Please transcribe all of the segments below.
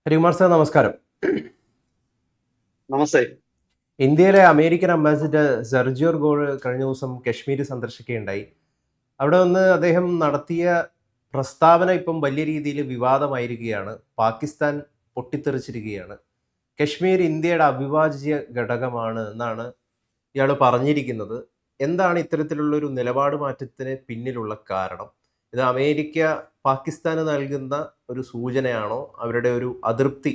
Harikumar sir നമസ്കാരം. നമസ്തേ. ഇന്ത്യയിലെ American ambassador Sergio Gorr കഴിഞ്ഞ ദിവസം കശ്മീർ സന്ദർശിക്കുകയുണ്ടായി. അവിടെ വന്ന് അദ്ദേഹം നടത്തിയ പ്രസ്താവന ഇപ്പം വലിയ രീതിയിൽ വിവാദമായിരിക്കുകയാണ്. പാകിസ്ഥാൻ പൊട്ടിത്തെറിച്ചിരിക്കുകയാണ്. കശ്മീർ ഇന്ത്യയുടെ അവിഭാജ്യ ഘടകമാണ് എന്നാണ് ഇയാൾ പറഞ്ഞിരിക്കുന്നത്. എന്താണ് ഇത്തരത്തിലുള്ളൊരു നിലപാട് മാറ്റത്തിന് പിന്നിലുള്ള കാരണം? ഇത് അമേരിക്ക പാകിസ്ഥാന് നൽകുന്ന ഒരു സൂചനയാണോ? അവരുടെ ഒരു അതൃപ്തി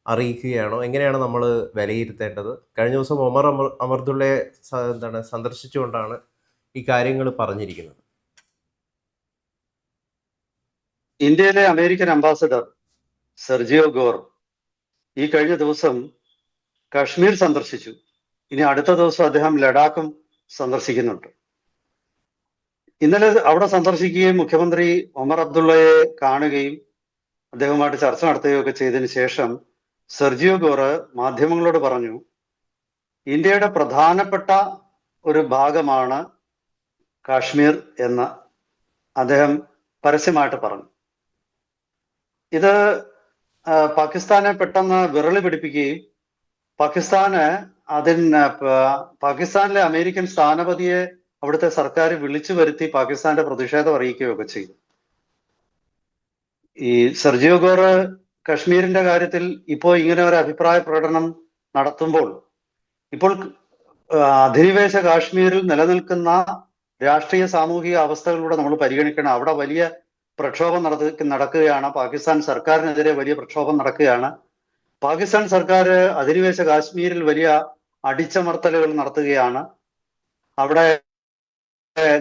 അറിയിക്കുകയാണോ? എങ്ങനെയാണ് നമ്മൾ വിലയിരുത്തേണ്ടത്? കഴിഞ്ഞ ദിവസം അമർദുള്ളയെ സന്ദർശിച്ചുകൊണ്ടാണ് ഈ കാര്യങ്ങൾ പറഞ്ഞിരിക്കുന്നത്. ഇന്ത്യയിലെ അമേരിക്കൻ അംബാസഡർ സെർജിയോ ഗോർ ഈ കഴിഞ്ഞ ദിവസം കശ്മീർ സന്ദർശിച്ചു. ഇനി അടുത്ത ദിവസം അദ്ദേഹം ലഡാക്കും സന്ദർശിക്കുന്നുണ്ട്. ഇന്നലെ അവിടെ സന്ദർശിക്കുകയും മുഖ്യമന്ത്രി ഒമർ അബ്ദുള്ളയെ കാണുകയും അദ്ദേഹവുമായിട്ട് ചർച്ച നടത്തുകയും ഒക്കെ ചെയ്തതിനു ശേഷം സെർജിയോ ഗോർ മാധ്യമങ്ങളോട് പറഞ്ഞു, ഇന്ത്യയുടെ പ്രധാനപ്പെട്ട ഒരു ഭാഗമാണ് കാശ്മീർ എന്ന് അദ്ദേഹം പരസ്യമായിട്ട് പറഞ്ഞു. ഇത് പാകിസ്ഥാനെ പെട്ടെന്ന് വിറളി പിടിപ്പിക്കുകയും പാകിസ്ഥാനിലെ അമേരിക്കൻ സ്ഥാനപതിയെ അവിടുത്തെ സർക്കാർ വിളിച്ചു വരുത്തി പാകിസ്ഥാന്റെ പ്രതിഷേധം അറിയിക്കുകയൊക്കെ ചെയ്തു. ഈ സെർജിയോ ഗോർ കശ്മീരിന്റെ കാര്യത്തിൽ ഇപ്പോൾ ഇങ്ങനെ ഒരു അഭിപ്രായ പ്രകടനം നടത്തുമ്പോൾ ഇപ്പോൾ അധിനിവേശ കാശ്മീരിൽ നിലനിൽക്കുന്ന രാഷ്ട്രീയ സാമൂഹിക അവസ്ഥകളിലൂടെ നമ്മൾ പരിഗണിക്കണം. അവിടെ വലിയ പ്രക്ഷോഭം നടക്കുകയാണ്. പാകിസ്ഥാൻ സർക്കാരിനെതിരെ വലിയ പ്രക്ഷോഭം നടക്കുകയാണ്. പാകിസ്ഥാൻ സർക്കാർ അധിനിവേശ കാശ്മീരിൽ വലിയ അടിച്ചമർത്തലുകൾ നടത്തുകയാണ്. അവിടെ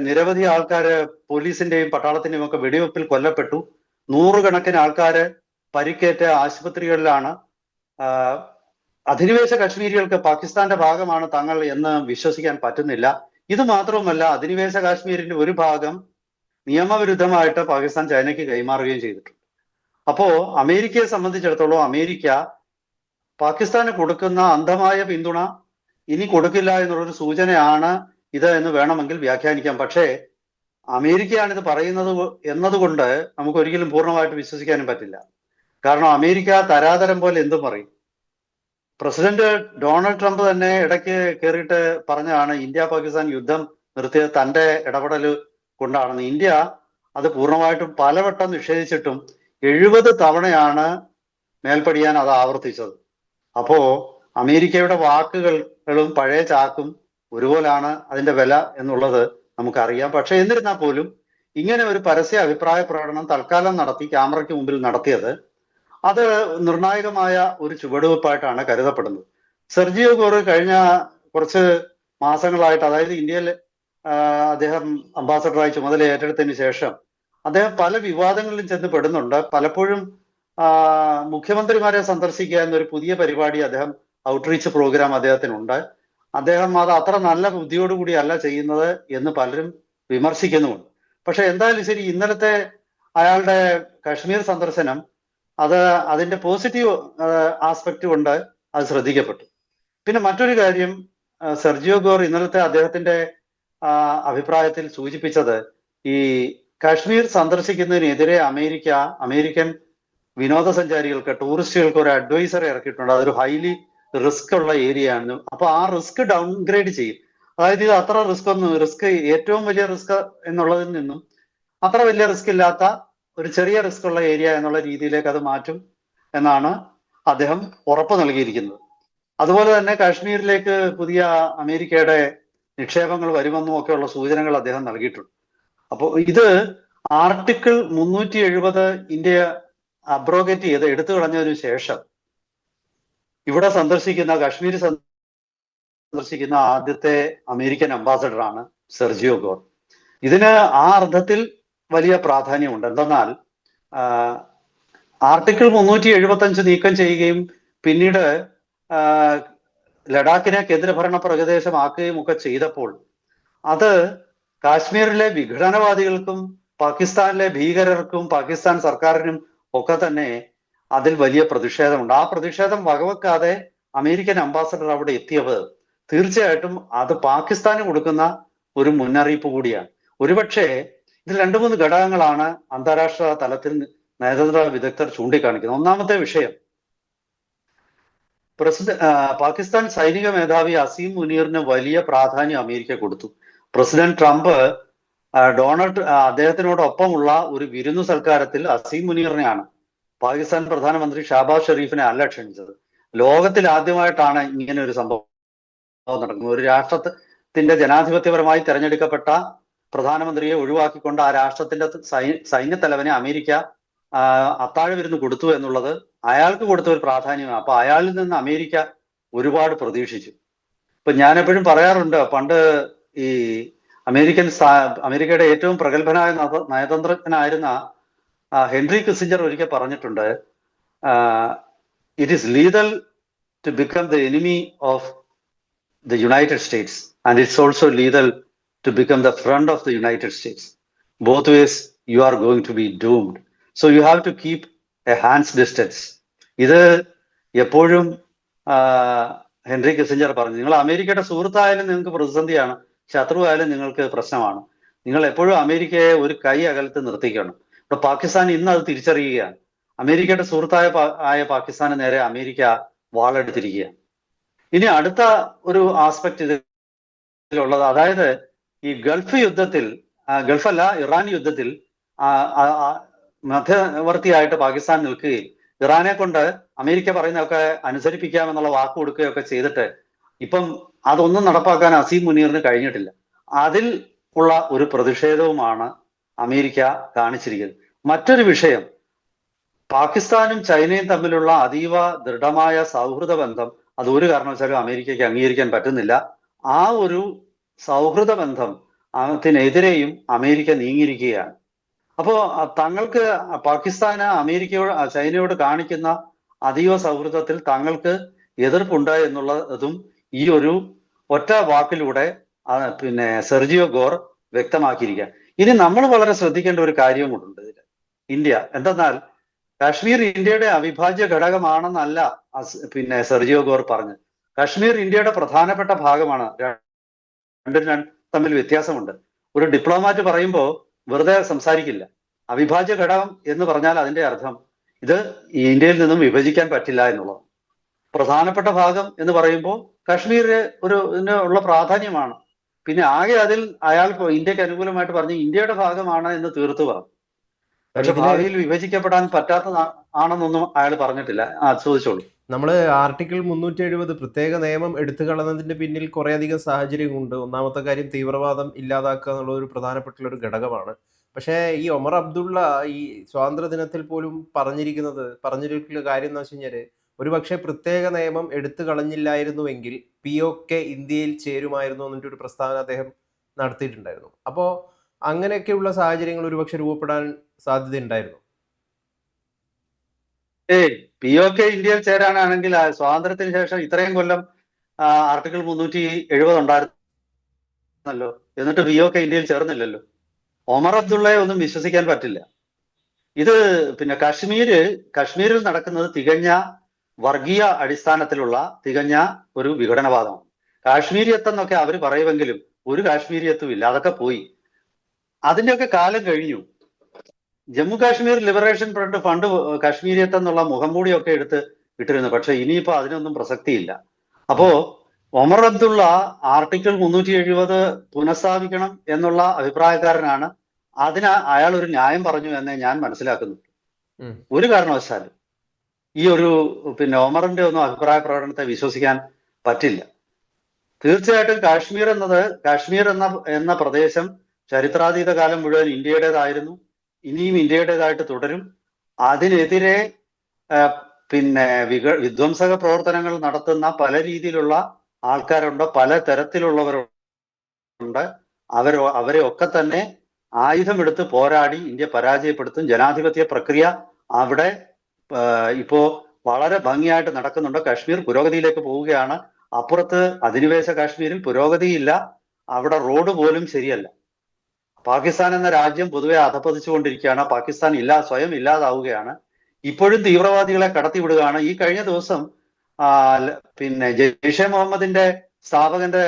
നിരവധി ആൾക്കാര് പോലീസിന്റെയും പട്ടാളത്തിന്റെയും ഒക്കെ വെടിവെപ്പിൽ കൊല്ലപ്പെട്ടു. നൂറുകണക്കിന് ആൾക്കാര് പരിക്കേറ്റ ആശുപത്രികളിലാണ്. അധിനിവേശ കശ്മീരികൾക്ക് പാകിസ്ഥാന്റെ ഭാഗമാണ് തങ്ങൾ എന്ന് വിശ്വസിക്കാൻ പറ്റുന്നില്ല. ഇത് മാത്രവുമല്ല, അധിനിവേശ കാശ്മീരിന്റെ ഒരു ഭാഗം നിയമവിരുദ്ധമായിട്ട് പാകിസ്ഥാൻ ചൈനയ്ക്ക് കൈമാറുകയും ചെയ്തിട്ടുണ്ട്. അപ്പോ അമേരിക്കയെ സംബന്ധിച്ചിടത്തോളം അമേരിക്ക പാകിസ്ഥാന് കൊടുക്കുന്ന അന്ധമായ പിന്തുണ ഇനി കൊടുക്കില്ല എന്നുള്ളൊരു സൂചനയാണ് ഇത് എന്ന് വേണമെങ്കിൽ വ്യാഖ്യാനിക്കാം. പക്ഷേ അമേരിക്കയാണ് ഇത് പറയുന്നത് എന്നതുകൊണ്ട് നമുക്ക് ഒരിക്കലും പൂർണ്ണമായിട്ട് വിശ്വസിക്കാനും പറ്റില്ല. കാരണം അമേരിക്ക തരാതരം പോലെ എന്തും പറയും. പ്രസിഡന്റ് ഡൊണാൾഡ് ട്രംപ് തന്നെ ഇടയ്ക്ക് കയറിയിട്ട് പറഞ്ഞതാണ് ഇന്ത്യ പാകിസ്ഥാൻ യുദ്ധം നിർത്തിയത് തന്റെ ഇടപെടൽ കൊണ്ടാണെന്ന്. ഇന്ത്യ അത് പൂർണ്ണമായിട്ടും പലവട്ടം നിഷേധിച്ചിട്ടും 70 തവണയാണ് മേൽപ്പടിയാൻ അത് ആവർത്തിച്ചത്. അപ്പോ അമേരിക്കയുടെ വാക്കുകളും പഴയ ചാക്കും ഒരുപോലാണ് അതിന്റെ വില എന്നുള്ളത് നമുക്കറിയാം. പക്ഷെ എന്നിരുന്നാൽ പോലും ഇങ്ങനെ ഒരു പരസ്യ അഭിപ്രായ പ്രകടനം തൽക്കാലം നടത്തി ക്യാമറയ്ക്ക് മുമ്പിൽ നടത്തിയത് അത് നിർണായകമായ ഒരു ചുവടുവെപ്പായിട്ടാണ് കരുതപ്പെടുന്നത്. സെർജിയോ ഗോർ കഴിഞ്ഞ കുറച്ച് മാസങ്ങളായിട്ട്, അതായത് ഇന്ത്യയിൽ അദ്ദേഹം അംബാസഡറായി ചുമതല ഏറ്റെടുത്തതിന് ശേഷം അദ്ദേഹം പല വിവാദങ്ങളിലും ചെന്ന് പെടുന്നുണ്ട്. പലപ്പോഴും മുഖ്യമന്ത്രിമാരെ സന്ദർശിക്കുക എന്നൊരു പുതിയ പരിപാടി അദ്ദേഹം ഔട്ട്റീച്ച് പ്രോഗ്രാം അദ്ദേഹത്തിനുണ്ട്. അദ്ദേഹം അത് അത്ര നല്ല ബുദ്ധിയോടുകൂടി അല്ല ചെയ്യുന്നത് എന്ന് പലരും വിമർശിക്കുന്നുമുണ്ട്. പക്ഷെ എന്തായാലും ശരി, ഇന്നലത്തെ അയാളുടെ കശ്മീർ സന്ദർശനം അതിന്റെ പോസിറ്റീവ് ആസ്പെക്ട് കൊണ്ട് അത് ശ്രദ്ധിക്കപ്പെട്ടു. പിന്നെ മറ്റൊരു കാര്യം, സെർജിയോ ഗോർ ഇന്നലത്തെ അദ്ദേഹത്തിന്റെ അഭിപ്രായത്തിൽ സൂചിപ്പിച്ചത് ഈ കാശ്മീർ സന്ദർശിക്കുന്നതിനെതിരെ അമേരിക്കൻ വിനോദസഞ്ചാരികൾക്ക്, ടൂറിസ്റ്റുകൾക്ക് ഒരു അഡ്വൈസറി ഇറക്കിയിട്ടുണ്ട്. അതൊരു ഹൈലി റിസ്ക് ഉള്ള ഏരിയ ആണ്. അപ്പൊ ആ റിസ്ക് ഡൗൺഗ്രേഡ് ചെയ്യും. അതായത് ഇത് അത്ര റിസ്ക് ഏറ്റവും വലിയ റിസ്ക് എന്നുള്ളതിൽ നിന്നും അത്ര വലിയ റിസ്ക് ഇല്ലാത്ത ഒരു ചെറിയ റിസ്ക് ഉള്ള ഏരിയ എന്നുള്ള രീതിയിലേക്ക് അത് മാറ്റും എന്നാണ് അദ്ദേഹം ഉറപ്പ് നൽകിയിരിക്കുന്നത്. അതുപോലെ തന്നെ കാശ്മീരിലേക്ക് പുതിയ അമേരിക്കയുടെ നിക്ഷേപങ്ങൾ വരുമെന്നും ഒക്കെയുള്ള സൂചനകൾ അദ്ദേഹം നൽകിയിട്ടുണ്ട്. അപ്പോൾ ഇത് ആർട്ടിക്കിൾ 370 ഇന്ത്യ അബ്രോഗേറ്റ് ചെയ്ത് എടുത്തു കളഞ്ഞതിനു ശേഷം ഇവിടെ കാശ്മീർ സന്ദർശിക്കുന്ന ആദ്യത്തെ അമേരിക്കൻ അംബാസഡറാണ് സെർജിയോ ഗോർ. ഇതിന് ആ അർത്ഥത്തിൽ വലിയ പ്രാധാന്യമുണ്ട്. എന്തെന്നാൽ ആർട്ടിക്കിൾ 375 നീക്കം ചെയ്യുകയും പിന്നീട് ലഡാക്കിനെ കേന്ദ്രഭരണ പ്രദേശമാക്കുകയും ഒക്കെ ചെയ്തപ്പോൾ അത് കാശ്മീരിലെ വിഘടനവാദികൾക്കും പാകിസ്ഥാനിലെ ഭീകരർക്കും പാകിസ്ഥാൻ സർക്കാരിനും ഒക്കെ തന്നെ അതിൽ വലിയ പ്രതിഷേധമുണ്ട്. ആ പ്രതിഷേധം വകവെക്കാതെ അമേരിക്കൻ അംബാസഡർ അവിടെ എത്തിയത് തീർച്ചയായിട്ടും അത് പാകിസ്ഥാന് കൊടുക്കുന്ന ഒരു മുന്നറിയിപ്പ് കൂടിയാണ്. ഒരുപക്ഷെ ഇതിൽ 2-3 ഘടകങ്ങളാണ് അന്താരാഷ്ട്ര തലത്തിൽ നയതന്ത്ര വിദഗ്ധർ ചൂണ്ടിക്കാണിക്കുന്നത്. ഒന്നാമത്തെ വിഷയം, പാകിസ്ഥാൻ സൈനിക മേധാവി അസീം മുനീറിന് വലിയ പ്രാധാന്യം അമേരിക്ക കൊടുത്തു. പ്രസിഡന്റ് ട്രംപ് അദ്ദേഹത്തിനോടൊപ്പമുള്ള ഒരു വിരുന്നു സൽക്കാരത്തിൽ അസീം മുനീറിനെയാണ്, പാകിസ്ഥാൻ പ്രധാനമന്ത്രി ഷാബാസ് ഷെരീഫിനെ അല്ല ക്ഷണിച്ചത്. ലോകത്തിൽ ആദ്യമായിട്ടാണ് ഇങ്ങനെ ഒരു സംഭവം നടക്കുന്നത്. ഒരു രാഷ്ട്രത്തിന്റെ ജനാധിപത്യപരമായി തെരഞ്ഞെടുക്കപ്പെട്ട പ്രധാനമന്ത്രിയെ ഒഴിവാക്കിക്കൊണ്ട് ആ രാഷ്ട്രത്തിന്റെ സൈന്യത്തലവനെ അമേരിക്ക അത്താഴ വിരുന്ന് കൊടുത്തു എന്നുള്ളത് അയാൾക്ക് കൊടുത്ത ഒരു പ്രാധാന്യമാണ്. അപ്പൊ അയാളിൽ നിന്ന് അമേരിക്ക ഒരുപാട് പ്രതീക്ഷിച്ചു. ഇപ്പൊ ഞാൻ എപ്പോഴും പറയാറുണ്ട്, പണ്ട് ഈ അമേരിക്കയുടെ ഏറ്റവും പ്രഗത്ഭനായ നയതന്ത്രജ്ഞനായിരുന്ന ഹെൻറി കിസിഞ്ചർ ഒരിക്കൽ പറഞ്ഞിട്ടുണ്ട്, it is lethal to become the enemy of the United States, and it's also lethal to become the friend of the United States. Both ways you are going to be doomed. So you have to keep a hand's distance. ഇത് എപ്പോഴും Henry Kissinger പറഞ്ഞു. നിങ്ങൾ അമേരിക്കയുടെ സുഹൃത്തായാലും നിങ്ങൾക്ക് പ്രതിസന്ധിയാണ്, ശത്രുവായാലും നിങ്ങൾക്ക് പ്രശ്നമാണ്. നിങ്ങൾ എപ്പോഴും അമേരിക്കയെ ഒരു കൈ അകലത്ത് നിർത്തിക്കണം. ഇപ്പൊ പാകിസ്ഥാൻ ഇന്ന് അത് തിരിച്ചറിയുകയാണ്. അമേരിക്കയുടെ സുഹൃത്തായ പാകിസ്ഥാന് നേരെ അമേരിക്ക വാളെടുത്തിരിക്കുകയാണ്. ഇനി അടുത്ത ഒരു ആസ്പെക്ട് ഇതിലുള്ളത്, അതായത് ഈ ഗൾഫ് യുദ്ധത്തിൽ, ഗൾഫല്ല ഇറാൻ യുദ്ധത്തിൽ മധ്യവർത്തിയായിട്ട് പാകിസ്ഥാൻ നിൽക്കുകയും ഇറാനെ കൊണ്ട് അമേരിക്ക പറയുന്നതൊക്കെ അനുസരിപ്പിക്കാമെന്നുള്ള വാക്ക് കൊടുക്കുകയൊക്കെ ചെയ്തിട്ട് ഇപ്പം അതൊന്നും നടപ്പാക്കാൻ അസീം മുനീറിന് കഴിഞ്ഞിട്ടില്ല. അതിൽ ഉള്ള ഒരു പ്രതിഷേധവുമാണ് അമേരിക്ക കാണിച്ചിരിക്കുന്നത്. മറ്റൊരു വിഷയം, പാകിസ്ഥാനും ചൈനയും തമ്മിലുള്ള അതീവ ദൃഢമായ സൗഹൃദ ബന്ധം അത് ഒരു കാരണവശാലും അമേരിക്കയ്ക്ക് അംഗീകരിക്കാൻ പറ്റുന്നില്ല. ആ ഒരു സൗഹൃദ ബന്ധം അതിനെതിരെയും അമേരിക്ക നീങ്ങിയിരിക്കുകയാണ്. അപ്പോൾ തങ്ങൾക്ക് പാകിസ്ഥാന് ചൈനയോട് കാണിക്കുന്ന അതീവ സൗഹൃദത്തിൽ തങ്ങൾക്ക് എതിർപ്പുണ്ട് എന്നുള്ളതും ഈ ഒരു ഒറ്റ വാക്കിലൂടെ സെർജിയോ ഗോർ വ്യക്തമാക്കിയിരിക്കുക. ഇനി നമ്മൾ വളരെ ശ്രദ്ധിക്കേണ്ട ഒരു കാര്യം കൊണ്ടുണ്ട് ഇതിൽ, ഇന്ത്യ എന്തെന്നാൽ കാശ്മീർ ഇന്ത്യയുടെ അവിഭാജ്യ ഘടകമാണെന്നല്ല സെർജിയോ ഗോർ പറഞ്ഞു. കാശ്മീർ ഇന്ത്യയുടെ പ്രധാനപ്പെട്ട ഭാഗമാണ്. രണ്ടും തമ്മിൽ വ്യത്യാസമുണ്ട്. ഒരു ഡിപ്ലോമാറ്റ് പറയുമ്പോൾ വെറുതെ സംസാരിക്കില്ല. അവിഭാജ്യ ഘടകം എന്ന് പറഞ്ഞാൽ അതിന്റെ അർത്ഥം ഇത് ഇന്ത്യയിൽ നിന്നും വിഭജിക്കാൻ പറ്റില്ല എന്നുള്ളത്. പ്രധാനപ്പെട്ട ഭാഗം എന്ന് പറയുമ്പോൾ കാശ്മീരിന് ഉള്ള പ്രാധാന്യമാണ്. പിന്നെ ആകെ അതിൽ അയാൾ ഇന്ത്യക്ക് അനുകൂലമായിട്ട് പറഞ്ഞ് ഇന്ത്യയുടെ ഭാഗമാണ് എന്ന് തീർത്തു പറഞ്ഞു. പക്ഷെ ഭാവിയിൽ വിഭജിക്കപ്പെടാൻ പറ്റാത്തതാണെന്നൊന്നും അയാൾ പറഞ്ഞിട്ടില്ല. ചോദിച്ചോളൂ. നമ്മൾ ആർട്ടിക്കിൾ 370 പ്രത്യേക നിയമം എടുത്തു കളഞ്ഞതിന്റെ പിന്നിൽ കുറേയധികം സാഹചര്യമുണ്ട്. ഒന്നാമത്തെ കാര്യം തീവ്രവാദം ഇല്ലാതാക്കുക എന്നുള്ള ഒരു പ്രധാനപ്പെട്ട ഒരു ഘടകമാണ്. പക്ഷേ ഈ ഒമർ അബ്ദുള്ള ഈ സ്വാതന്ത്ര്യ ദിനത്തിൽ പോലും പറഞ്ഞിരിക്കുന്ന കാര്യം എന്ന് വെച്ച് കഴിഞ്ഞാൽ, ഒരുപക്ഷെ പ്രത്യേക നിയമം എടുത്തു കളഞ്ഞില്ലായിരുന്നുവെങ്കിൽ POK ഇന്ത്യയിൽ ചേരുമായിരുന്നു എന്നിട്ടൊരു പ്രസ്താവന അദ്ദേഹം നടത്തിയിട്ടുണ്ടായിരുന്നു. അപ്പോൾ അങ്ങനെയൊക്കെയുള്ള സാഹചര്യങ്ങൾ ഒരുപക്ഷെ രൂപപ്പെടാൻ സാധ്യതയുണ്ടായിരുന്നു. POK ഇന്ത്യയിൽ ചേരാനാണെങ്കിൽ സ്വാതന്ത്ര്യത്തിന് ശേഷം ഇത്രയും കൊല്ലം ആർട്ടിക്കിൾ 370 ഉണ്ടായിരുന്നല്ലോ, എന്നിട്ട് POK ഇന്ത്യയിൽ ചേർന്നില്ലല്ലോ. ഒമർ അബ്ദുള്ളയെ ഒന്നും വിശ്വസിക്കാൻ പറ്റില്ല. ഇത് കശ്മീരിൽ നടക്കുന്നത് തികഞ്ഞ വർഗീയ അടിസ്ഥാനത്തിലുള്ള തികഞ്ഞ ഒരു വിഘടനവാദമാണ്. കാശ്മീരിയത്ത് എന്നൊക്കെ അവർ പറയുമെങ്കിലും ഒരു കാശ്മീരിയത്തും ഇല്ല, അതൊക്കെ പോയി. അതിന്റെയൊക്കെ കാലം കഴിഞ്ഞു. Jammu Kashmir liberation front fund കാശ്മീരിയത്ത് എന്നുള്ള മുഖംമൂടിയൊക്കെ എടുത്ത് ഇട്ടിരുന്നു. പക്ഷെ ഇനിയിപ്പോ അതിനൊന്നും പ്രസക്തിയില്ല. അപ്പോ ഒമർ അബ്ദുള്ള ആർട്ടിക്കിൾ 370 പുനഃസ്ഥാപിക്കണം എന്നുള്ള അഭിപ്രായക്കാരനാണ്. അയാൾ ഒരു ന്യായം പറഞ്ഞു എന്നേ ഞാൻ മനസ്സിലാക്കുന്നു. ഒരു കാരണവശാലും ഈ ഒരു ഒമറിന്റെ ഒന്നും അഭിപ്രായ പ്രകടനത്തെ വിശ്വസിക്കാൻ പറ്റില്ല. തീർച്ചയായിട്ടും കാശ്മീർ എന്ന പ്രദേശം ചരിത്രാതീത കാലം മുഴുവൻ ഇന്ത്യയുടേതായിരുന്നു, ഇനിയും ഇന്ത്യയുടേതായിട്ട് തുടരും. അതിനെതിരെ വിധ്വംസക പ്രവർത്തനങ്ങൾ നടത്തുന്ന പല രീതിയിലുള്ള ആൾക്കാരുണ്ട്, പല തരത്തിലുള്ളവരുണ്ട്. അവരെ ഒക്കെ തന്നെ ആയുധമെടുത്ത് പോരാടി ഇന്ത്യ പരാജയപ്പെടുത്തും. ജനാധിപത്യ പ്രക്രിയ അവിടെ ഇപ്പോ വളരെ ഭംഗിയായിട്ട് നടക്കുന്നുണ്ട്. കാശ്മീർ പുരോഗതിയിലേക്ക് പോവുകയാണ്. അപ്പുറത്ത് അധിനിവേശ കാശ്മീരിൽ പുരോഗതിയില്ല, അവിടെ റോഡ് പോലും ശരിയല്ല. പാകിസ്ഥാൻ എന്ന രാജ്യം പൊതുവെ അധപ്പതിച്ചുകൊണ്ടിരിക്കുകയാണ്. പാകിസ്ഥാൻ സ്വയം ഇല്ലാതാവുകയാണ്. ഇപ്പോഴും തീവ്രവാദികളെ കടത്തിവിടുകയാണ്. ഈ കഴിഞ്ഞ ദിവസം ജെയ്ഷെ മുഹമ്മദിന്റെ സ്ഥാപകന്റെ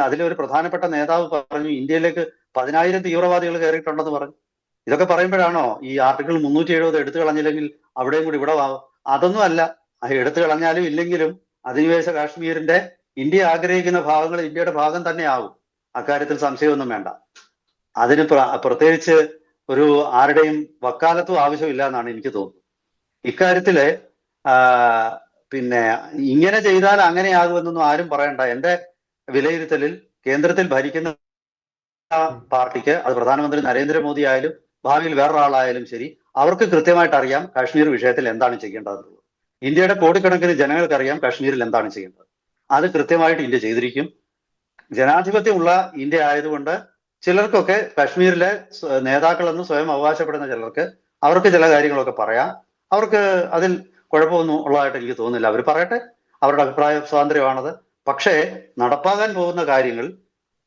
അതിലൊരു പ്രധാനപ്പെട്ട നേതാവ് പറഞ്ഞു ഇന്ത്യയിലേക്ക് 10,000 തീവ്രവാദികൾ കയറിയിട്ടുണ്ടെന്ന് പറഞ്ഞു. ഇതൊക്കെ പറയുമ്പോഴാണോ ഈ ആർട്ടിക്കിൾ 370 എടുത്തു കളഞ്ഞില്ലെങ്കിൽ അവിടെയും കൂടി ഇവിടെ അതൊന്നും അല്ല. എടുത്തു കളഞ്ഞാലും ഇല്ലെങ്കിലും അധിനിവേശ കാശ്മീരിന്റെ ഇന്ത്യ ആഗ്രഹിക്കുന്ന ഭാഗങ്ങൾ ഇന്ത്യയുടെ ഭാഗം തന്നെയാകും. അക്കാര്യത്തിൽ സംശയമൊന്നും വേണ്ട. അതിന് പ്രത്യേകിച്ച് ഒരു ആരുടെയും വക്കാലത്തും ആവശ്യമില്ല എന്നാണ് എനിക്ക് തോന്നുന്നത്. ഇക്കാര്യത്തില് പിന്നെ ഇങ്ങനെ ചെയ്താൽ അങ്ങനെയാകുമെന്നൊന്നും ആരും പറയണ്ട. എന്റെ വിലയിരുത്തലിൽ കേന്ദ്രത്തിൽ ഭരിക്കുന്ന പാർട്ടിക്ക്, അത് പ്രധാനമന്ത്രി നരേന്ദ്രമോദി ആയാലും ഭാവിയിൽ വേറൊരാളായാലും ശരി, അവർക്ക് കൃത്യമായിട്ട് അറിയാം കാശ്മീർ വിഷയത്തിൽ എന്താണ് ചെയ്യേണ്ടതെന്നുള്ളത്. ഇന്ത്യയുടെ കോടിക്കണക്കിന് ജനങ്ങൾക്കറിയാം കാശ്മീരിൽ എന്താണ് ചെയ്യേണ്ടത്. അത് കൃത്യമായിട്ട് ഇന്ത്യ ചെയ്തിരിക്കും. ജനാധിപത്യമുള്ള ഇന്ത്യ ആയതുകൊണ്ട് ചിലർക്കൊക്കെ കാശ്മീരിലെ നേതാക്കളെന്ന് സ്വയം അവകാശപ്പെടുന്ന ചിലർക്ക് അവർക്ക് ചില കാര്യങ്ങളൊക്കെ പറയാം. അവർക്ക് അതിൽ കുഴപ്പമൊന്നും ഉള്ളതായിട്ട് എനിക്ക് തോന്നുന്നില്ല. അവർ പറയട്ടെ, അവരുടെ അഭിപ്രായ സ്വാതന്ത്ര്യമാണത്. പക്ഷേ നടപ്പാകാൻ പോകുന്ന കാര്യങ്ങൾ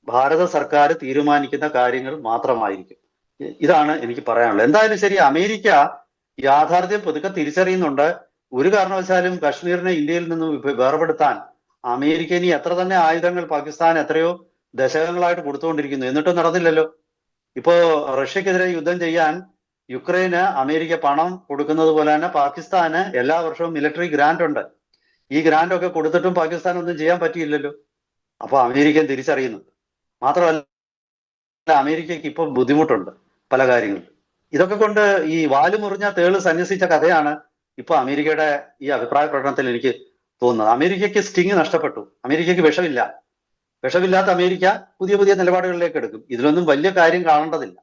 ഭാരത സർക്കാർ തീരുമാനിക്കുന്ന കാര്യങ്ങൾ മാത്രമായിരിക്കും. ഇതാണ് എനിക്ക് പറയാനുള്ളത്. എന്തായാലും ശരി, അമേരിക്ക യാഥാർത്ഥ്യം പതുക്കെ തിരിച്ചറിയുന്നുണ്ട്. ഒരു കാരണവശാലും കശ്മീരിനെ ഇന്ത്യയിൽ നിന്നും വേർപെടുത്താൻ അമേരിക്ക ഇനി എത്ര തന്നെ ആയുധങ്ങൾ പാകിസ്ഥാൻ എത്രയോ ദശകങ്ങളായിട്ട് കൊടുത്തുകൊണ്ടിരിക്കുന്നു, എന്നിട്ടും നടന്നില്ലല്ലോ. ഇപ്പോ റഷ്യക്കെതിരെ യുദ്ധം ചെയ്യാൻ യുക്രൈന് അമേരിക്ക പണം കൊടുക്കുന്നത് പോലെ തന്നെ പാകിസ്ഥാന് എല്ലാ വർഷവും മിലിറ്ററി ഗ്രാന്റ് ഉണ്ട്. ഈ ഗ്രാന്റ് ഒക്കെ കൊടുത്തിട്ടും പാകിസ്ഥാൻ ഒന്നും ചെയ്യാൻ പറ്റിയില്ലല്ലോ. അപ്പൊ അമേരിക്കൻ തിരിച്ചറിയുന്നുണ്ട്. മാത്രമല്ല അമേരിക്കയ്ക്ക് ഇപ്പൊ ബുദ്ധിമുട്ടുണ്ട് പല കാര്യങ്ങളും. ഇതൊക്കെ കൊണ്ട് ഈ വാല് മുറിഞ്ഞ തേള് സന്യസിച്ച കഥയാണ് ഇപ്പൊ അമേരിക്കയുടെ ഈ അഭിപ്രായ പ്രകടനത്തിൽ എനിക്ക് തോന്നുന്നത്. അമേരിക്കയ്ക്ക് സ്റ്റിങ് നഷ്ടപ്പെട്ടു. അമേരിക്കയ്ക്ക് വിഷമില്ല. വിഷമില്ലാത്ത അമേരിക്ക പുതിയ പുതിയ നിലപാടുകളിലേക്ക് എടുക്കും. ഇതിലൊന്നും വലിയ കാര്യം കാണേണ്ടതില്ല.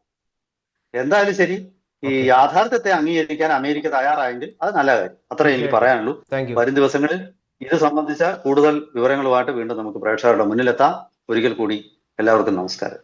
എന്തായാലും ശരി, ഈ യാഥാർത്ഥ്യത്തെ അംഗീകരിക്കാൻ അമേരിക്ക തയ്യാറായെങ്കിൽ അത് നല്ല കാര്യം. അത്രേ എനിക്ക് പറയാനുള്ളൂ. വരും ദിവസങ്ങളിൽ ഇത് സംബന്ധിച്ച കൂടുതൽ വിവരങ്ങളുമായിട്ട് വീണ്ടും നമുക്ക് പ്രേക്ഷകരുടെ മുന്നിലെത്താം. ഒരിക്കൽ കൂടി എല്ലാവർക്കും നമസ്കാരം.